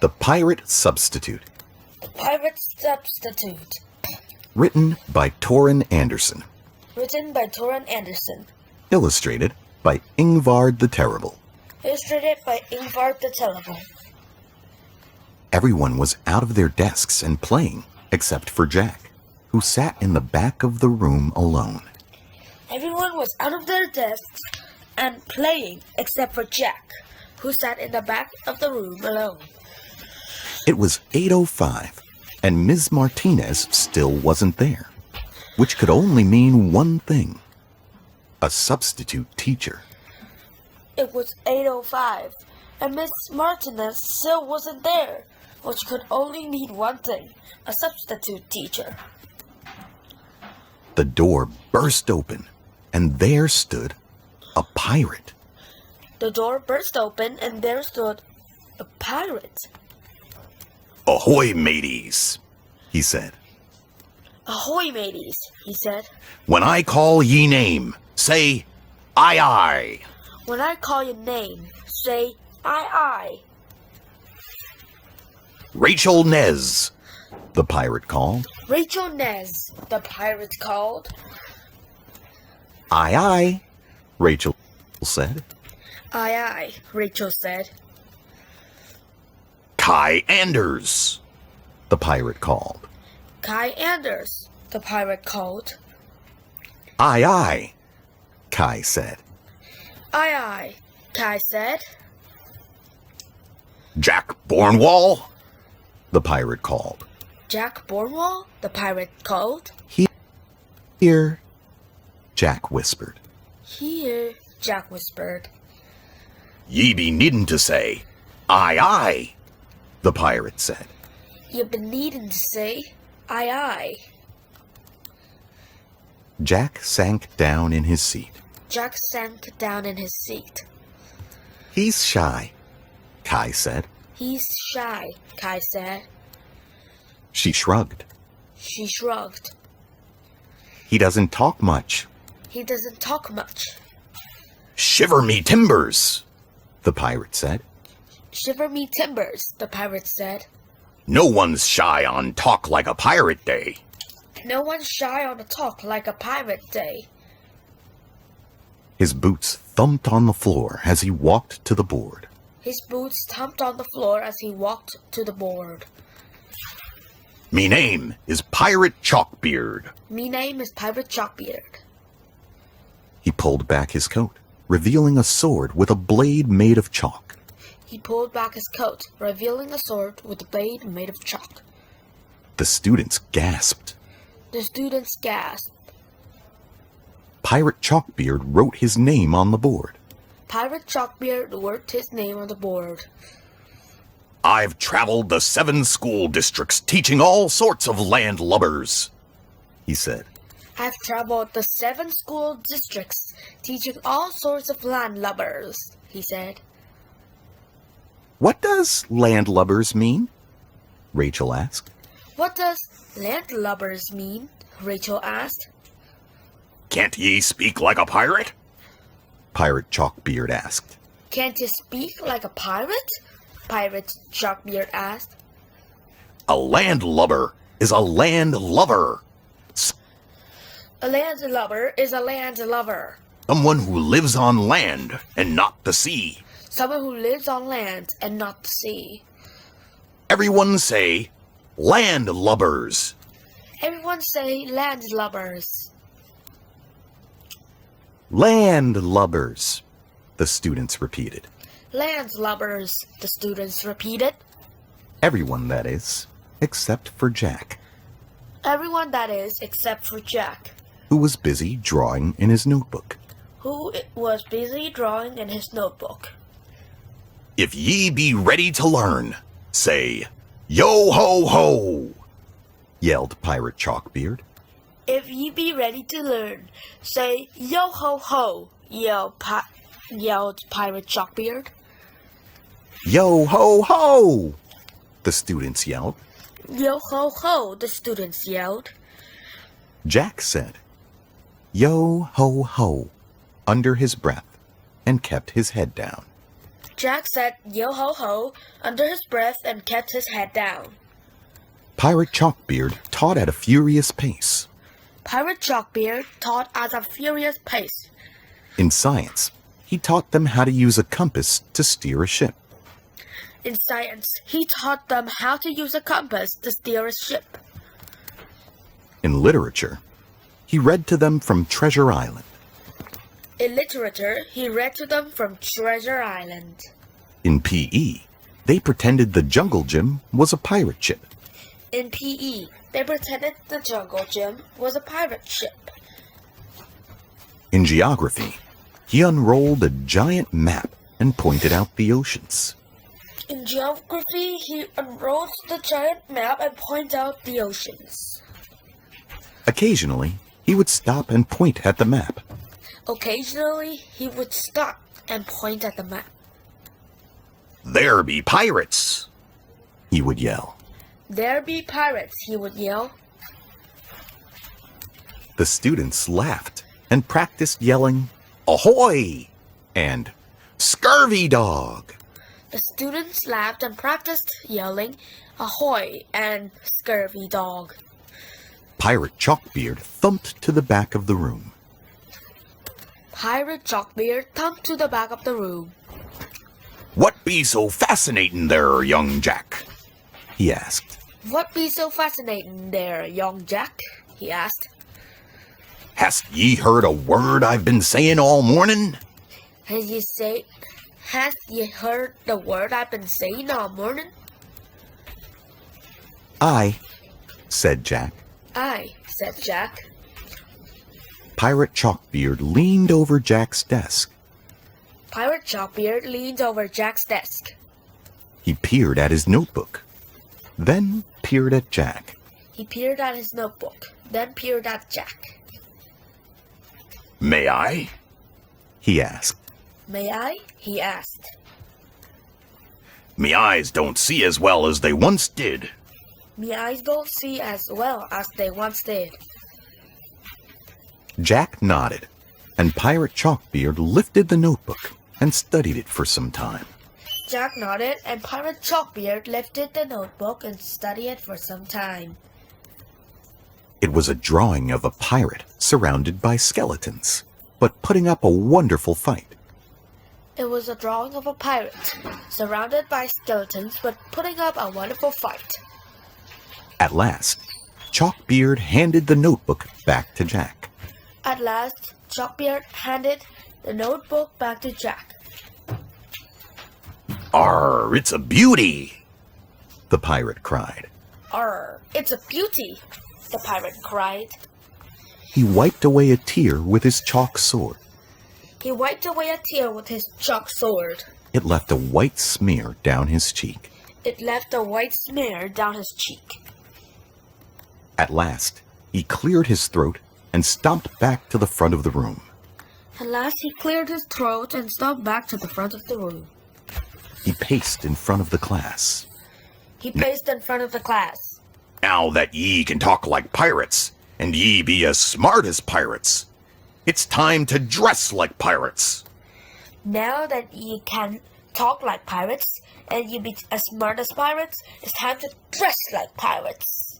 The Pirate Substitute. The Pirate Substitute. Written by Torin Anderson. Written by Torin Anderson. Illustrated by Ingvard the Terrible. Illustrated by Ingvard the Terrible. Everyone was out of their desks and playing, except for Jack, who sat in the back of the room alone. Everyone was out of their desks and playing, except for Jack, who sat in the back of the room alone. It was 8:05, and Ms. Martinez still wasn't there, which could only mean one thing: a substitute teacher. It was 8:05, and Miss Martinez still wasn't there, which could only mean one thing: a substitute teacher. The door burst open, and there stood a pirate. The door burst open, and there stood a pirate. "Ahoy, mateys," he said. "Ahoy, mateys," he said. "When I call ye name, say, aye, aye." "When I call your name, say, aye, aye." "Rachel Nez," the pirate called. "Rachel Nez," the pirate called. "Aye, aye," Rachel said. "Aye, aye," Rachel said. "Kai Anders," the pirate called. "Kai Anders," the pirate called. "Aye, aye," Kai said. "Aye, aye," Kai said. "Jack Bornwall," the pirate called. "Jack Bornwall," the pirate called. "Here," Jack whispered. "Here," Jack whispered. "Ye be needin' to say, aye, aye," the pirate said. "You've been needing to say, aye, aye." Jack sank down in his seat. Jack sank down in his seat. "He's shy," Kai said. "He's shy," Kai said. She shrugged. She shrugged. "He doesn't talk much." "He doesn't talk much." "Shiver me timbers," the pirate said. "Shiver me timbers," the pirate said. "No one's shy on talk like a pirate day." "No one's shy on a talk like a pirate day." His boots thumped on the floor as he walked to the board. His boots thumped on the floor as he walked to the board. "Me name is Pirate Chalkbeard." "Me name is Pirate Chalkbeard." He pulled back his coat, revealing a sword with a blade made of chalk. He pulled back his coat, revealing a sword with a blade made of chalk. The students gasped. The students gasped. Pirate Chalkbeard wrote his name on the board. Pirate Chalkbeard wrote his name on the board. "I've traveled the 7 school districts teaching all sorts of landlubbers," he said. "I've traveled the 7 school districts teaching all sorts of landlubbers," he said. "What does landlubbers mean?" Rachel asked. "What does landlubbers mean?" Rachel asked. "Can't ye speak like a pirate?" Pirate Chalkbeard asked. "Can't you speak like a pirate?" Pirate Chalkbeard asked. "A landlubber is a landlover. A landlubber is a landlover. Someone who lives on land and not the sea." Someone who lives on land and not the sea. "Everyone say, landlubbers." Everyone say landlubbers. "Landlubbers," the students repeated. Landlubbers, the students repeated. Everyone, that is, except for Jack, Everyone, that is, except for Jack, who was busy drawing in his notebook. who was busy drawing in his notebook. "If ye be ready to learn, say, yo ho ho," yelled Pirate Chalkbeard. "If ye be ready to learn, say yo ho ho," yelled Pirate Chalkbeard. "Yo ho ho," the students yelled. Yo ho ho, the students yelled. Jack said, "Yo ho ho," under his breath, and kept his head down. Jack said yo ho ho under his breath and kept his head down. Pirate Chalkbeard taught at a furious pace. Pirate Chalkbeard taught at a furious pace. In science, he taught them how to use a compass to steer a ship. In science, he taught them how to use a compass to steer a ship. In literature, he read to them from Treasure Island. In literature, he read to them from Treasure Island. In PE, they pretended the jungle gym was a pirate ship. In PE, they pretended the jungle gym was a pirate ship. In geography, he unrolled a giant map and pointed out the oceans. In geography, he unrolled the giant map and pointed out the oceans. Occasionally, he would stop and point at the map. Occasionally, he would stop and point at the map. "There be pirates!" he would yell. There be pirates, he would yell. The students laughed and practiced yelling, "Ahoy!" and "Scurvy dog!" The students laughed and practiced yelling, "Ahoy!" and "Scurvy dog!" Pirate Chalkbeard thumped to the back of the room. Pirate Chalkbeard thumped to the back of the room. "What be so fascinating there, young Jack?" he asked. What be so fascinating there, young Jack? He asked. "Hast ye heard a word I've been saying all morning?" Has ye heard the word I've been saying all morning? "Aye," said Jack. Aye, said Jack. Pirate Chalkbeard leaned over Jack's desk. Pirate Chalkbeard leaned over Jack's desk. He peered at his notebook, then peered at Jack. He peered at his notebook, then peered at Jack. "May I?" he asked. May I? He asked. "Me eyes don't see as well as they once did." Me eyes don't see as well as they once did. Jack nodded, and Pirate Chalkbeard lifted the notebook and studied it for some time. Jack nodded, and Pirate Chalkbeard lifted the notebook and studied it for some time. It was a drawing of a pirate surrounded by skeletons, but putting up a wonderful fight. It was a drawing of a pirate, surrounded by skeletons, but putting up a wonderful fight. At last, Chalkbeard handed the notebook back to Jack. At last, Chalkbeard handed the notebook back to Jack. "Arr, it's a beauty!" the pirate cried. Arr, it's a beauty! The pirate cried. He wiped away a tear with his chalk sword. He wiped away a tear with his chalk sword. It left a white smear down his cheek. It left a white smear down his cheek. At last, he cleared his throat and stomped back to the front of the room. At last he cleared his throat and stomped back to the front of the room. He paced in front of the class. He paced in front of the class. "Now that ye can talk like pirates, and ye be as smart as pirates, it's time to dress like pirates." Now that you can talk like pirates, and you be as smart as pirates, it's time to dress like pirates.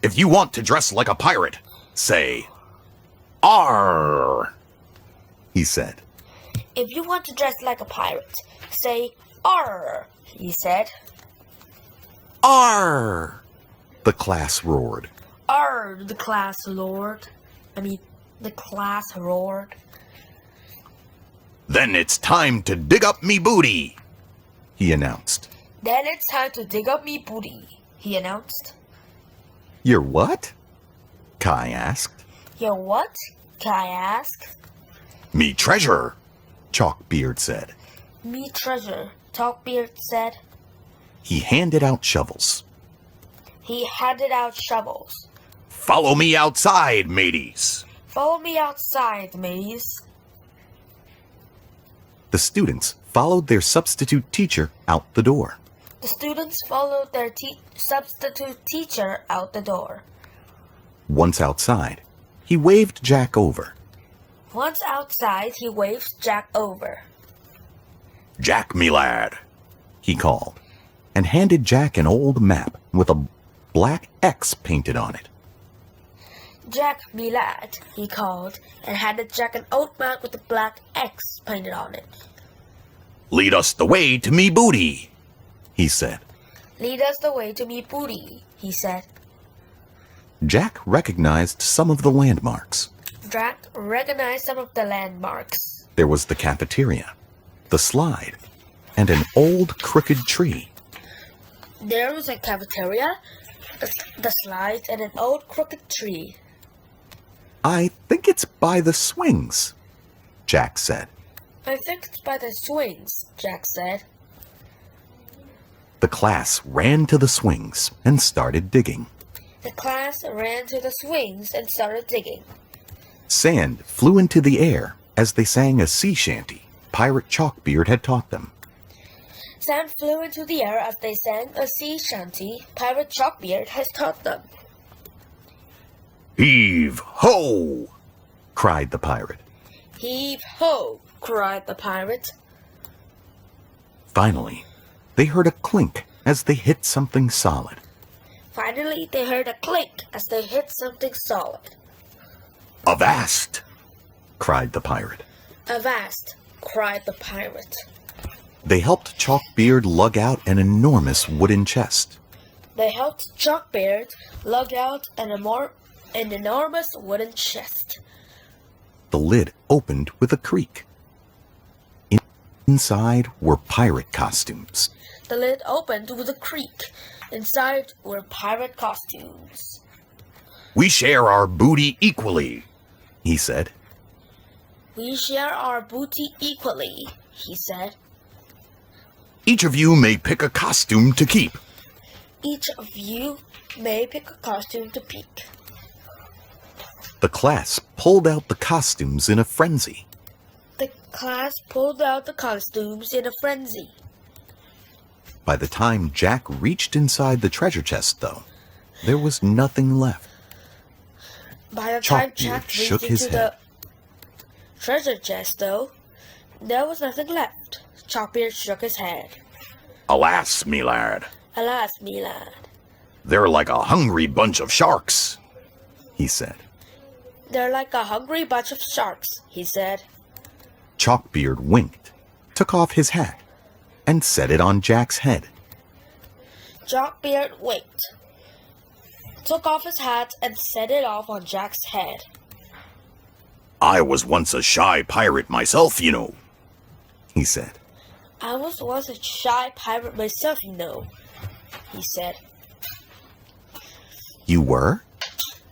"If you want to dress like a pirate, say, Arr, he said. If you want to dress like a pirate, say, Arr, he said. Arr, the class roared. Arr, the class roared. The class roared. "Then it's time to dig up me booty," he announced. Then it's time to dig up me booty, he announced. "Your what?" Kai asked. Your what? Kai asked. "Me treasure," Chalkbeard said. Me treasure, Chalkbeard said. He handed out shovels. He handed out shovels. "Follow me outside, mateys." Follow me outside, mateys. The students followed their substitute teacher out the door. The students followed their substitute teacher out the door. Once outside, he waved Jack over. Once outside, he waved Jack over. Jack, me lad, he called, and handed Jack an old map with a black X painted on it. Jack, me lad, he called, and handed Jack an old map with a black X painted on it. Lead us the way to me booty, he said. Lead us the way to me booty, he said. Jack recognized some of the landmarks. Jack recognized some of the landmarks. There was the cafeteria, the slide, and an old crooked tree. There was a cafeteria, the slides, and an old crooked tree. I think it's by the swings, Jack said. I think it's by the swings, Jack said. The class ran to the swings and started digging. The class ran to the swings and started digging. Sand flew into the air as they sang a sea shanty Pirate Chalkbeard had taught them. Sand flew into the air as they sang a sea shanty Pirate Chalkbeard has taught them. Heave ho! Cried the pirate. Heave ho! Cried the pirate. Finally, they heard a clink as they hit something solid. Finally, they heard a clink as they hit something solid. Avast! Cried the pirate. Avast! Cried the pirate. They helped Chalkbeard lug out an enormous wooden chest. They helped Chalkbeard lug out an enormous wooden chest. The lid opened with a creak. Inside were pirate costumes. The lid opened with a creak. Inside were pirate costumes. We share our booty equally, he said. We share our booty equally, he said. Each of you may pick a costume to keep. Each of you may pick a costume to pick. The class pulled out the costumes in a frenzy. The class pulled out the costumes in a frenzy. By the time Jack reached inside the treasure chest, though, there was nothing left. By the time Chalkbeard Jack shook reached his into head. the treasure chest, though, there was nothing left. Chalkbeard shook his head. Alas, me lad, Alas, me lad, they're like a hungry bunch of sharks, he said. they're like a hungry bunch of sharks, he said. Chalkbeard winked, took off his hat, and set it on Jack's head. Chalkbeard winked, took off his hat, and set it off on Jack's head. I was once a shy pirate myself, you know, he said. I was once a shy pirate myself, you know, he said. You were?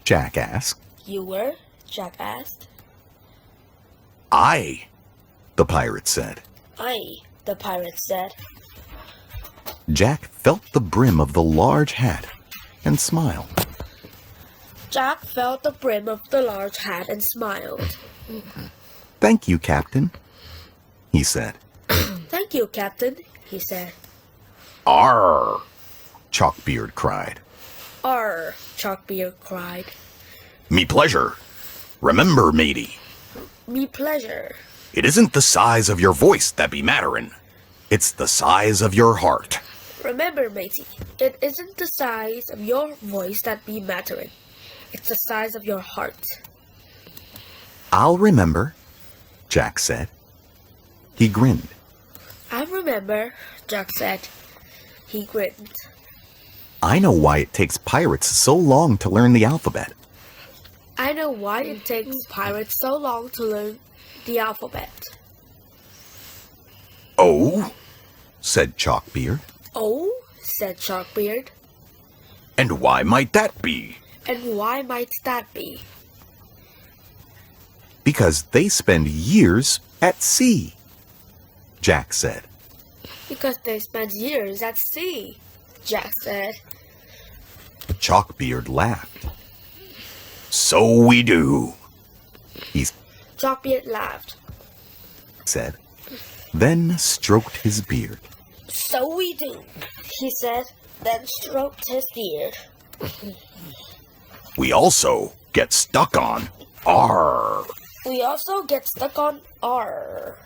Jack asked. You were? Jack asked. I, the pirate said. The pirate said. Jack felt the brim of the large hat and smiled. Jack felt the brim of the large hat and smiled. Thank you, Captain, he said. Thank you, Captain, he said. Arr! Chalkbeard cried. Arr! Chalkbeard cried. Me pleasure. Remember, matey, Me pleasure. it isn't the size of your voice that be matterin'. It's the size of your heart. Remember, matey, it isn't the size of your voice that be mattering. It's the size of your heart. I'll remember, Jack said. He grinned. I remember, Jack said. He grinned. I know why it takes pirates so long to learn the alphabet. I know why it takes pirates so long to learn the alphabet. Oh, said Chalkbeard. Oh, said Chalkbeard. And why might that be? And why might that be? Because they spend years at sea, Jack said. Because they spent years at sea, Jack said. Chalkbeard laughed. So we do, he Chalkbeard laughed. said, then stroked his beard. So we do, he said, then stroked his beard. We also get stuck on R. We also get stuck on R.